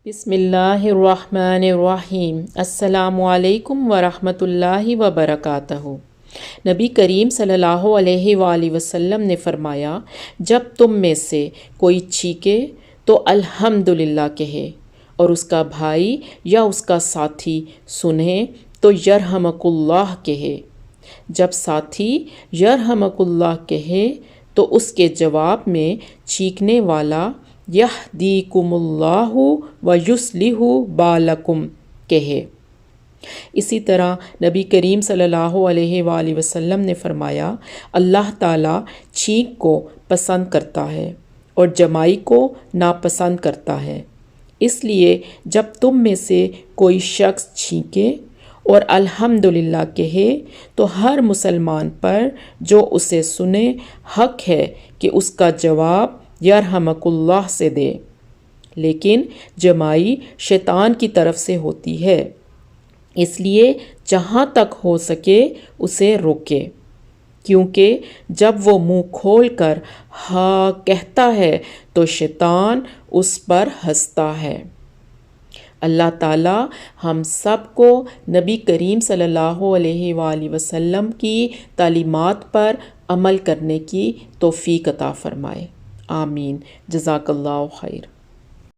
بسم اللہ الرحمن الرحیم۔ السلام علیکم ورحمۃ اللہ وبرکاتہ۔ نبی کریم صلی اللہ علیہ وآلہ وسلم نے فرمایا، جب تم میں سے کوئی چھینکے تو الحمدللہ کہے، اور اس کا بھائی یا اس کا ساتھی سنے تو یرحمک اللہ کہے۔ جب ساتھی یرحمک اللہ کہے تو اس کے جواب میں چھینکنے والا یہدیکم اللہ ویصلح بالکم کہے۔ اسی طرح نبی کریم صلی اللہ علیہ وآلہ وسلم نے فرمایا، اللہ تعالیٰ چھینک کو پسند کرتا ہے اور جمائی کو ناپسند کرتا ہے۔ اس لیے جب تم میں سے کوئی شخص چھینکے اور الحمدللہ کہے تو ہر مسلمان پر جو اسے سنے حق ہے کہ اس کا جواب یرحمک اللہ سے دے، لیکن جمائی شیطان کی طرف سے ہوتی ہے، اس لیے جہاں تک ہو سکے اسے روکے، کیونکہ جب وہ منہ کھول کر ہاں کہتا ہے تو شیطان اس پر ہنستا ہے۔ اللہ تعالیٰ ہم سب کو نبی کریم صلی اللہ علیہ وآلہ وسلم کی تعلیمات پر عمل کرنے کی توفیق عطا فرمائے۔ آمین۔ جزاک اللہ خیر۔